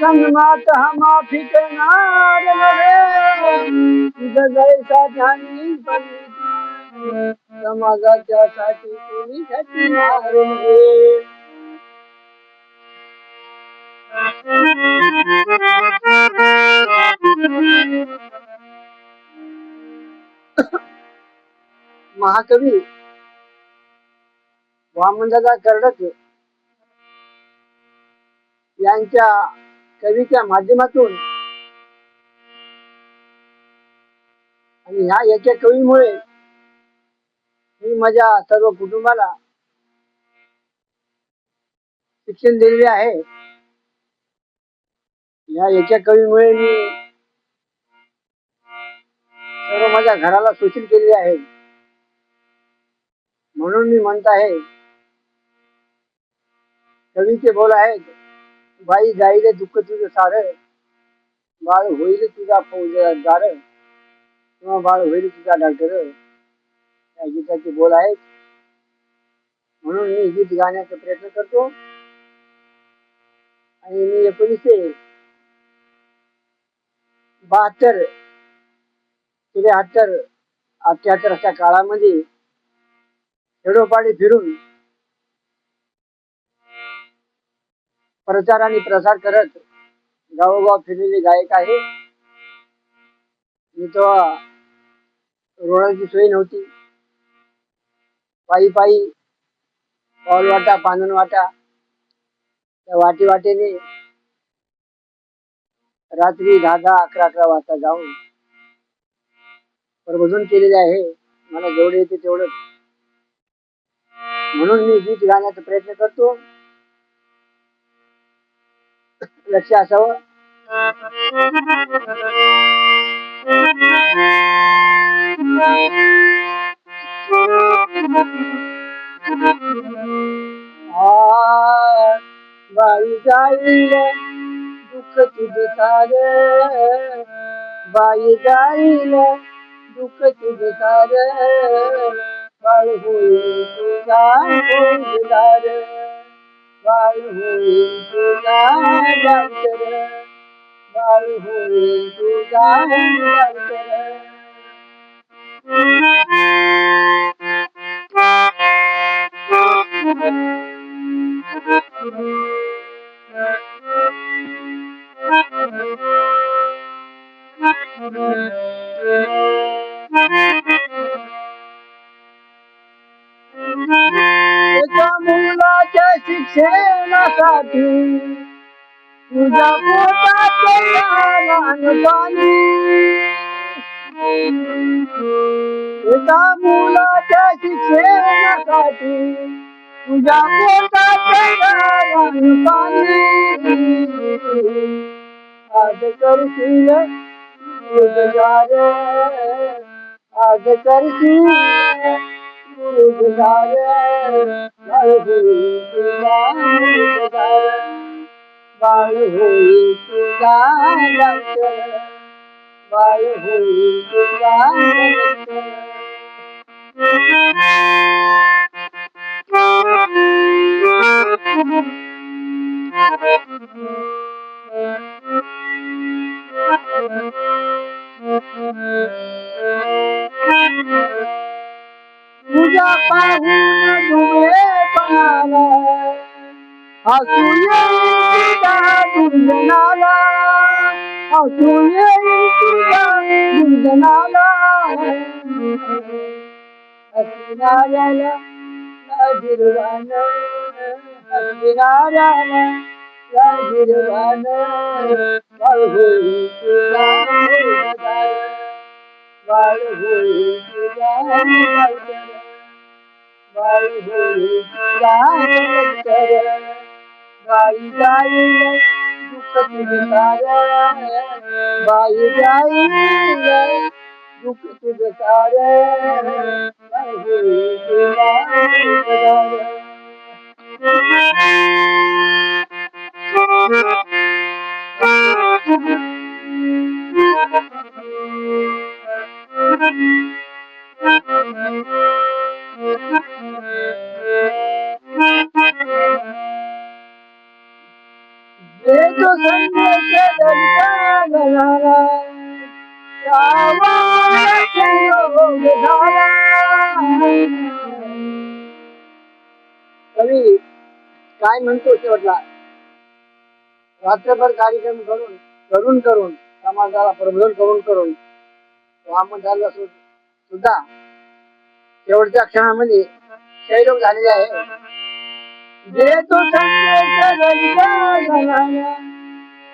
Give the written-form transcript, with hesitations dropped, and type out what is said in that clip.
संगमात माफी करणार नव्हे तुझं जैसा ध्यानी पंडित समाजाच्या साठी कोणी घटणार नव्हे. महाकवी वामनदादा कर्डक यांच्या कवीच्या माध्यमातून आणि ह्या एका कवीमुळे मी माझ्या सर्व कुटुंबाला शिक्षण दिलेले आहे. या एका कवीमुळे मी सर्व माझ्या घराला सुशील केलेले आहे. म्हणून मी म्हणत आहे, कवीचे बोल आहेत, बाई जाईल दुःख तुझं सार, बाळ होईल तुझा फौजदार, किंवा बाळ होईल तुझा डॉक्टर. या गीताचे बोल आहेत. म्हणून मी गीत गाण्याचा प्रयत्न करतो. आणि मी 1972 73 78 अशा काळामध्ये खेडोपाडी फिरून प्रचार आणि प्रसार करत गावोगाव फिरलेले गायक आहे. मी तो रोडाची सोय नव्हती. पायी पायी पाऊल वाटा पानन वाटा त्या वाटे वाटेने रात्री 10 11 वाजता जाऊन प्रबोधन केलेले आहे. मला जेवढे येते तेवढं. म्हणून मी गीत गाण्याचा प्रयत्न करतो. लक्ष असावं. बाई जाईल दुःख तुझं सार, बाई जाईल दुःख तुझं सार, बाळ होईल तुझा फौजदार, बाळ होईल तुझा डॉक्टर, बाळ होईल तुझा डॉक्टर. एका मुलाच्या शिक्षणासाठी तुझ्या पोटात लहानपणी, एका मुलाच्या शिक्षणासाठी तुझ्या पोटात लहानपणी, आज करशील रोजगार, आज करशील रोजगार, बाळ होईल तुझा रोजगार, बाळ होईल तुझा डॉक्टर, बाळ होईल तुझा डॉक्टर. तुझ्या पाहून धुळेपणाला हसू येईल तुझ्या दुर्जनाला, हसू येईल तुझ्या दुर्जनाला, हसणाऱ्याला लाजिरवाण, हसणाऱ्याला लाजिरवाण, बाळ होईल तुझा रोजगार, बाळ होईल तुझा डॉक्टर, बाळ होईल तुझा डॉक्टर. बाई जाईल दुःख तुझं सार, बाई जाईल दुःख तुझं सार, बाळ होईल तुझा रोजगार. देतो संदेश दलिता गणाला कवी काय म्हणतो शेवटला, रात्रभर कार्यक्रम करून करून करून समाजाला प्रबोधन करून करून वामनदाला सुद्धा शेवटच्या क्षणामध्ये क्षयरोग झालेला आहे. देतो संदेश दलिता गणाला